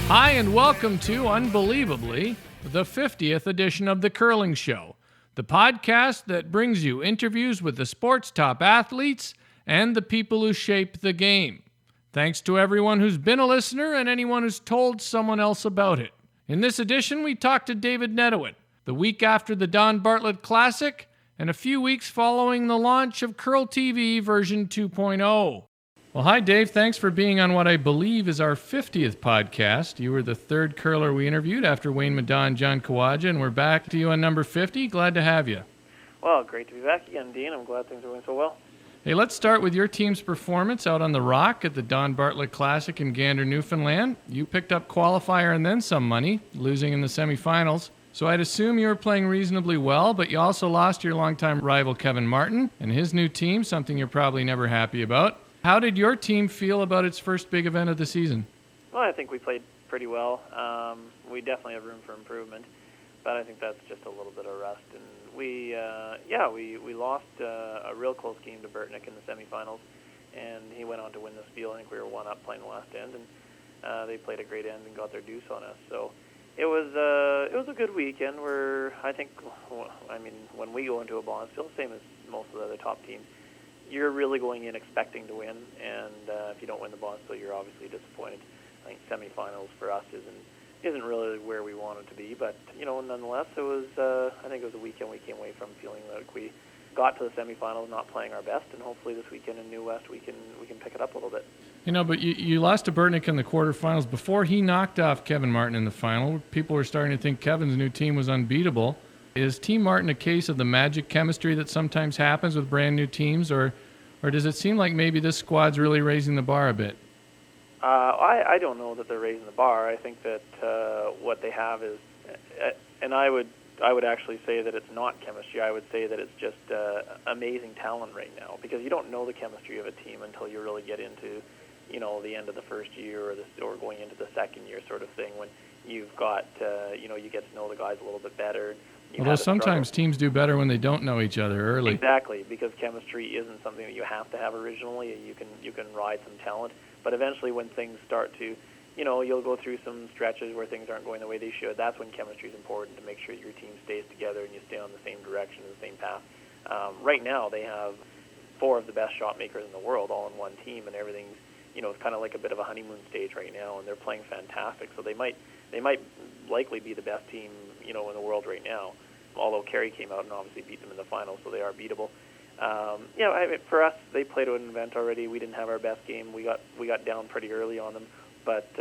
Hi, and welcome to, unbelievably, the 50th edition of The Curling Show, the podcast that brings you interviews with the sport's top athletes and the people who shape the game. Thanks to everyone who's been a listener and anyone who's told someone else about it. In this edition, we talked to David Nedohin, the week after the Bartlett Classic, and a few weeks following the launch of CurlTV version 2.0. Well, hi, Dave. Thanks for being on what I believe is our 50th podcast. You were the third curler we interviewed after Wayne Maddaugh and John Kawaja, and we're back to you on number 50. Glad to have you. Well, great to be back again, Dean. I'm glad things are going so well. Hey, let's start with your team's performance out on the Rock at the Bartlett Classic in Gander, Newfoundland. You picked up qualifier and then some money, losing in the semifinals. So I'd assume you were playing reasonably well, but you also lost your longtime rival Kevin Martin and his new team, something you're probably never happy about. How did your team feel about its first big event of the season? Well, I think we played pretty well. We definitely have room for improvement, but I think that's just a little bit of rust. And we lost a real close game to Burtnyk in the semifinals, and he went on to win the Spiel. I think we were one up playing the last end, and they played a great end and got their deuce on us. So it was a good weekend. When we go into a Bonspiel, same as most of the other top teams, you're really going in expecting to win, and if you don't win the Bonspiel, you're obviously disappointed. I think semifinals for us isn't really where we wanted to be, but nonetheless, it was. I think it was a weekend we came away from feeling like we got to the semifinals, not playing our best, and hopefully this weekend in New West we can pick it up a little bit. But you lost to Burtnyk in the quarterfinals. Before he knocked off Kevin Martin in the final, people were starting to think Kevin's new team was unbeatable. Is Team Martin a case of the magic chemistry that sometimes happens with brand new teams, or does it seem like maybe this squad's really raising the bar a bit? I don't know that they're raising the bar. I think that what they have is, and I would actually say that it's not chemistry. I would say that it's just amazing talent right now, because you don't know the chemistry of a team until you really get into the end of the first year or going into the second year sort of thing, when you've got you get to know the guys a little bit better. Although sometimes teams do better when they don't know each other early. Exactly, because chemistry isn't something that you have to have originally. You can ride some talent, but eventually when things start to, you'll go through some stretches where things aren't going the way they should. That's when chemistry is important, to make sure your team stays together and you stay on the same direction and the same path. Right now they have 4 of the best shot makers in the world all in one team, and everything's it's kind of like a bit of a honeymoon stage right now, and they're playing fantastic. So they might likely be the best team in the world right now. Although Kerry came out and obviously beat them in the final, so they are beatable. For us, they played an event already. We didn't have our best game. We got down pretty early on them, but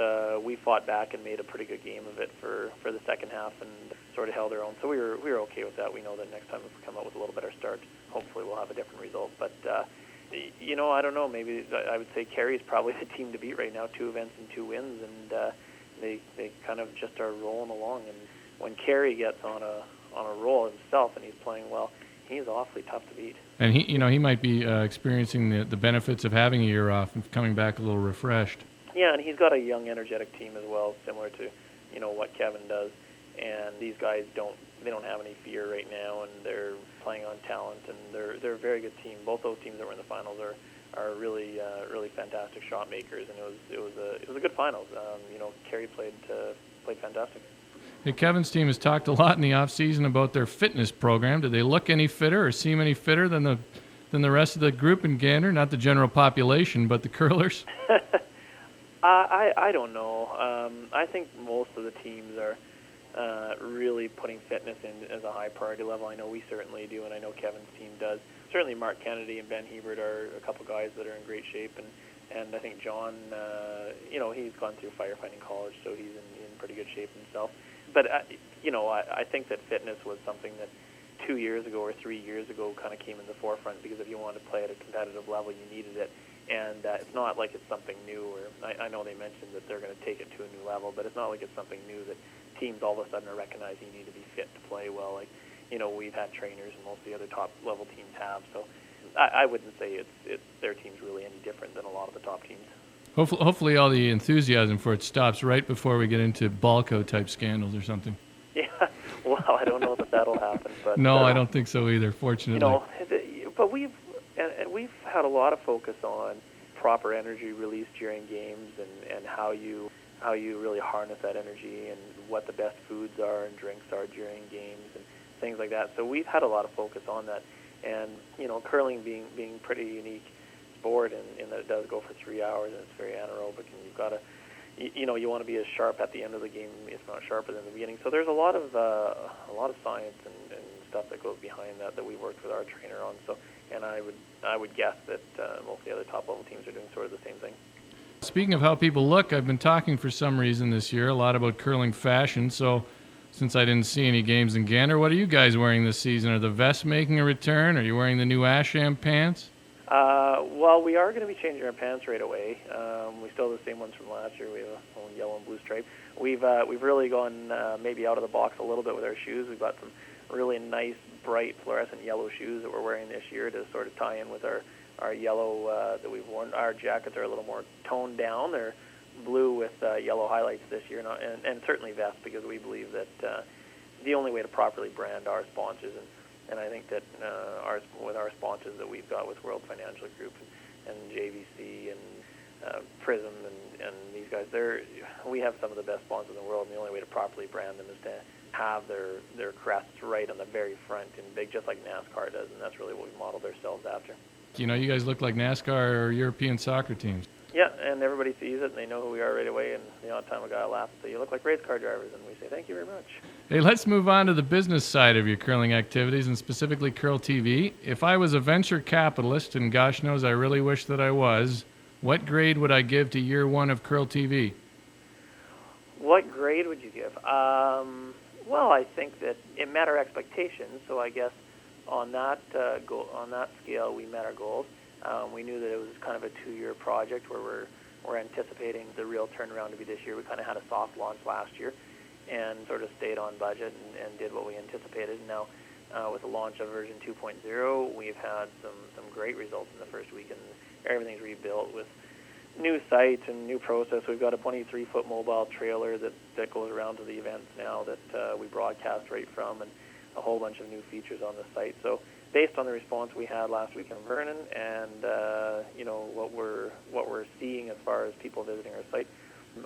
we fought back and made a pretty good game of it for the second half and sort of held our own. So we were okay with that. We know that next time if we come out with a little better start, hopefully we'll have a different result. But I don't know. Maybe I would say Kerry's probably the team to beat right now. 2 events and 2 wins, and they kind of just are rolling along. And when Kerry gets on a roll himself and he's playing well, he's awfully tough to beat. And he might be experiencing the benefits of having a year off and coming back a little refreshed. Yeah, and he's got a young, energetic team as well, similar to what Kevin does. And these guys don't have any fear right now, and they're playing on talent, and they're a very good team. Both those teams that were in the finals are really fantastic shot makers, and it was a good finals. Kerry played fantastic. Hey, Kevin's team has talked a lot in the off-season about their fitness program. Do they look any fitter or seem any fitter than the rest of the group in Gander? Not the general population, but the curlers? I don't know. I think most of the teams are really putting fitness in as a high priority level. I know we certainly do, and I know Kevin's team does. Certainly Mark Kennedy and Ben Hebert are a couple guys that are in great shape, and I think John, he's gone through firefighting college, so he's in pretty good shape himself. But, I think that fitness was something that 2 years ago or 3 years ago kind of came in the forefront, because if you wanted to play at a competitive level, you needed it. And it's not like it's something new. Or I know they mentioned that they're going to take it to a new level, but it's not like it's something new that teams all of a sudden are recognizing you need to be fit to play well. Like, we've had trainers, and most of the other top-level teams have. So I wouldn't say it's their team's really any different than a lot of the top teams. Hopefully all the enthusiasm for it stops right before we get into Balco-type scandals or something. Yeah, well, I don't know that that'll happen. But no, I don't think so either, fortunately. But we've had a lot of focus on proper energy release during games and how you you really harness that energy and what the best foods are and drinks are during games and things like that. So we've had a lot of focus on that. And, curling being pretty unique sport in that it does go for 3 hours and it's very anaerobic, and you've got to, you want to be as sharp at the end of the game, if not sharper than the beginning. So there's a lot of science and stuff that goes behind that we worked with our trainer on. So, and I would guess that most of the other top level teams are doing sort of the same thing. Speaking of how people look, I've been talking for some reason this year a lot about curling fashion. So since I didn't see any games in Gander, what are you guys wearing this season? Are the vests making a return? Are you wearing the new Asham pants? Well, we are going to be changing our pants right away. We still have the same ones from last year. We have a little yellow and blue stripe. We've really gone maybe out of the box a little bit with our shoes. We've got some really nice, bright, fluorescent yellow shoes that we're wearing this year to sort of tie in with our yellow that we've worn. Our jackets are a little more toned down. They're blue with yellow highlights this year, and certainly vests, because we believe that the only way to properly brand our sponsors, and I think that with our sponsors that we've got with World Financial Group and JVC and Prism and these guys, we have some of the best sponsors in the world, and the only way to properly brand them is to have their crests right on the very front in big, just like NASCAR does, and that's really what we modeled ourselves after. You guys look like NASCAR or European soccer teams. Yeah, and everybody sees it, and they know who we are right away, and the odd time a guy will laugh and say, "You look like race car drivers," and we say, "Thank you very much." Hey, let's move on to the business side of your curling activities, and specifically CurlTV. If I was a venture capitalist, and gosh knows I really wish that I was, what grade would I give to year one of CurlTV? What grade would you give? Well, I think that it met our expectations, so I guess on that scale, we met our goals. We knew that it was kind of a 2-year project where we're anticipating the real turnaround to be this year. We kind of had a soft launch last year and sort of stayed on budget and did what we anticipated. Now, with the launch of version 2.0, we've had some great results in the first week, and everything's rebuilt with new site and new process. We've got a 23-foot mobile trailer that goes around to the events now that we broadcast right from, and a whole bunch of new features on the site. So based on the response we had last week in Vernon and what we're seeing as far as people visiting our site,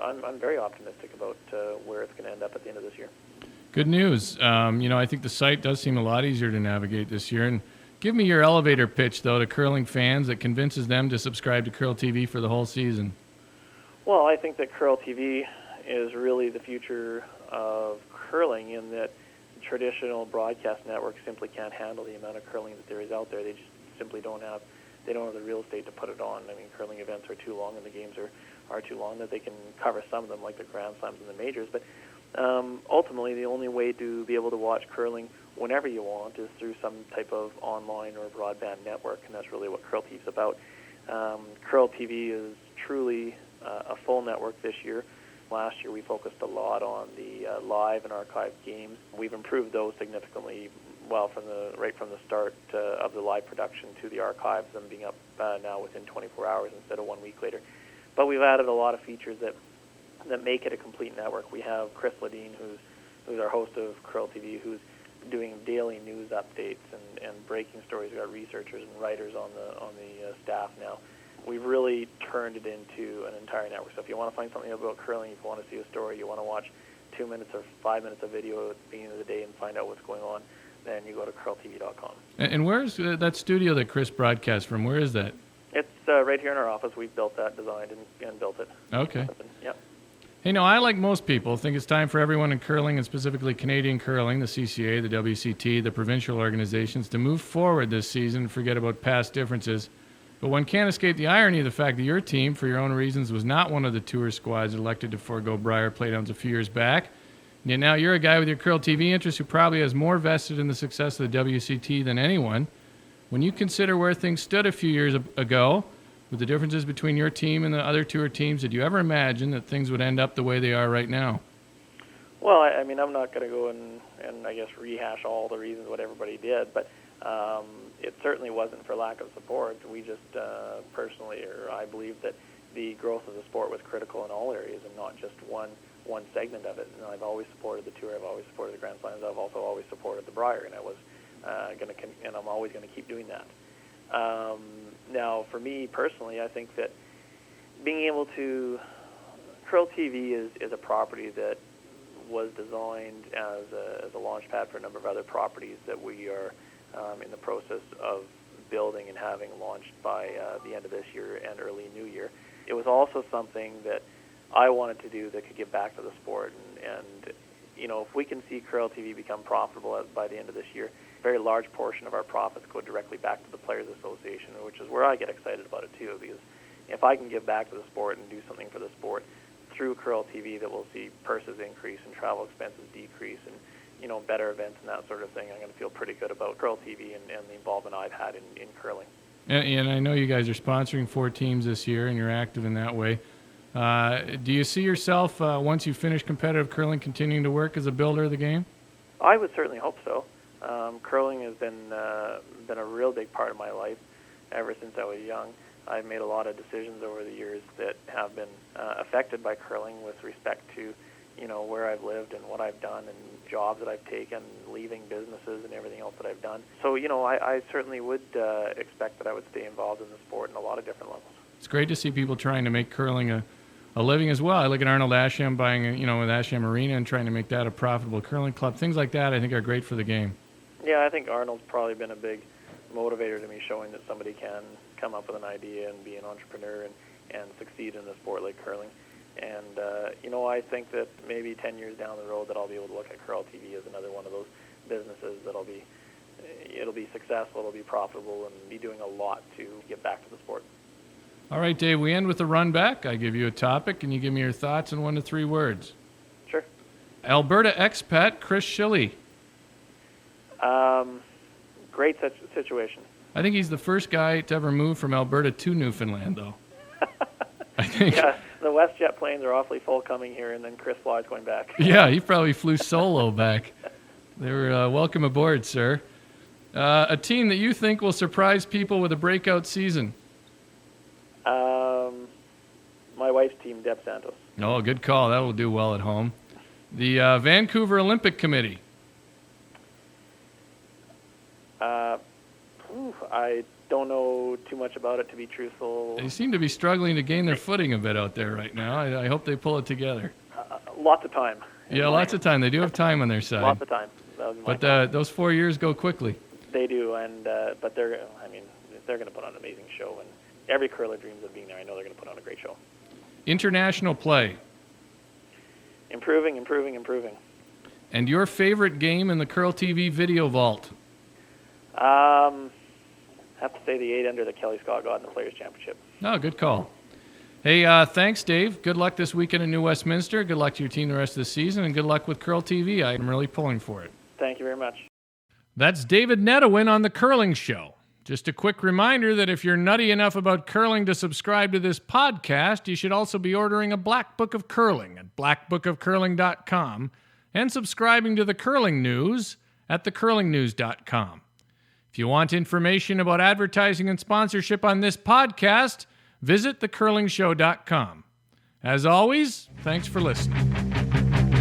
I'm very optimistic about where it's going to end up at the end of this year. Good news. I think the site does seem a lot easier to navigate this year. And give me your elevator pitch, though, to curling fans that convinces them to subscribe to CurlTV for the whole season. Well, I think that CurlTV is really the future of curling, in that traditional broadcast networks simply can't handle the amount of curling that there is out there. They just simply don't have the real estate to put it on. I mean, curling events are too long, and the games are too long that they can cover some of them, like the Grand Slams and the majors. But ultimately, the only way to be able to watch curling whenever you want is through some type of online or broadband network, and that's really what CurlTV is about. CurlTV is truly a full network this year. Last year, we focused a lot on the live and archived games. We've improved those significantly, right from the start of the live production to the archives, them being up now within 24 hours instead of 1 week later. But we've added a lot of features that make it a complete network. We have Chris Ledeen, who's our host of CurlTV, who's doing daily news updates and breaking stories. We've got researchers and writers on the staff now. We've really turned it into an entire network. So if you want to find something about curling, if you want to see a story, you want to watch 2 minutes or 5 minutes of video at the beginning of the day and find out what's going on, then you go to CurlTV.com. And where's that studio that Chris broadcasts from? Where is that? It's right here in our office. We've built that, designed, and built it. Okay. Yep. Hey, I, like most people, think it's time for everyone in curling, and specifically Canadian curling, the CCA, the WCT, the provincial organizations, to move forward this season and forget about past differences. But one can't escape the irony of the fact that your team, for your own reasons, was not one of the tour squads elected to forego Brier playdowns a few years back. And yet now you're a guy with your CurlTV interest who probably has more vested in the success of the WCT than anyone. When you consider where things stood a few years ago, with the differences between your team and the other tour teams, did you ever imagine that things would end up the way they are right now? Well, I mean, I'm not going to go and I guess rehash all the reasons what everybody did, but it certainly wasn't for lack of support. We just personally, or I believe that the growth of the sport was critical in all areas and not just one segment of it. And I've always supported the tour. I've always supported the Grand Slams. I've also always supported the Brier, and I was and I'm always going to keep doing that. Now, for me personally, I think that being able to CurlTV is a property that was designed as a launch pad for a number of other properties that we are in the process of building and having launched by the end of this year and early new year. It was also something that I wanted to do that could give back to the sport. And if we can see CurlTV become profitable by the end of this year, a very large portion of our profits go directly back to the Players Association, which is where I get excited about it too, because if I can give back to the sport and do something for the sport through CurlTV, that we'll see purses increase and travel expenses decrease and better events and that sort of thing, I'm going to feel pretty good about CurlTV and the involvement I've had in curling. And I know you guys are sponsoring 4 teams this year, and you're active in that way. Do you see yourself, once you finish competitive curling, continuing to work as a builder of the game? I would certainly hope so. Curling has been a real big part of my life ever since I was young. I've made a lot of decisions over the years that have been affected by curling with respect to where I've lived and what I've done and jobs that I've taken, leaving businesses and everything else that I've done. So, I certainly would expect that I would stay involved in the sport in a lot of different levels. It's great to see people trying to make curling a living as well. I look at Arnold Asham buying, with Asham Arena and trying to make that a profitable curling club. Things like that I think are great for the game. Yeah, I think Arnold's probably been a big motivator to me, showing that somebody can come up with an idea and be an entrepreneur and succeed in a sport like curling. And, I think that maybe 10 years down the road that I'll be able to look at CurlTV as another one of those businesses it'll be successful, it'll be profitable, and be doing a lot to give back to the sport. All right, Dave, we end with the Runback. I give you a topic, and you give me your thoughts in 1 to 3 words. Sure. Alberta expat Chris Schilly. Great situation. I think he's the first guy to ever move from Alberta to Newfoundland, though. I think. Yeah, the WestJet planes are awfully full coming here, and then Chris flies going back. Yeah, he probably flew solo back. They were welcome aboard, sir. A team that you think will surprise people with a breakout season. My wife's team, Deb Santos. Oh, good call. That will do well at home. The Vancouver Olympic Committee. I don't know too much about it, to be truthful. They seem to be struggling to gain their footing a bit out there right now. I hope they pull it together. Lots of time. Yeah, lots of time. They do have time on their side. Lots of time. But those 4 years go quickly. They do, and but they're going to put on an amazing show, and every curler dreams of being there. I know they're going to put on a great show. International play. Improving. And your favorite game in the CurlTV video vault? I have to say the 8 under that Kelly Scott got in the Players' Championship. Oh, good call. Hey, thanks, Dave. Good luck this weekend in New Westminster. Good luck to your team the rest of the season, and good luck with CurlTV. I'm really pulling for it. Thank you very much. That's David Nedohin on The Curling Show. Just a quick reminder that if you're nutty enough about curling to subscribe to this podcast, you should also be ordering a Black Book of Curling at blackbookofcurling.com and subscribing to The Curling News at thecurlingnews.com. If you want information about advertising and sponsorship on this podcast, visit thecurlingshow.com. As always, thanks for listening.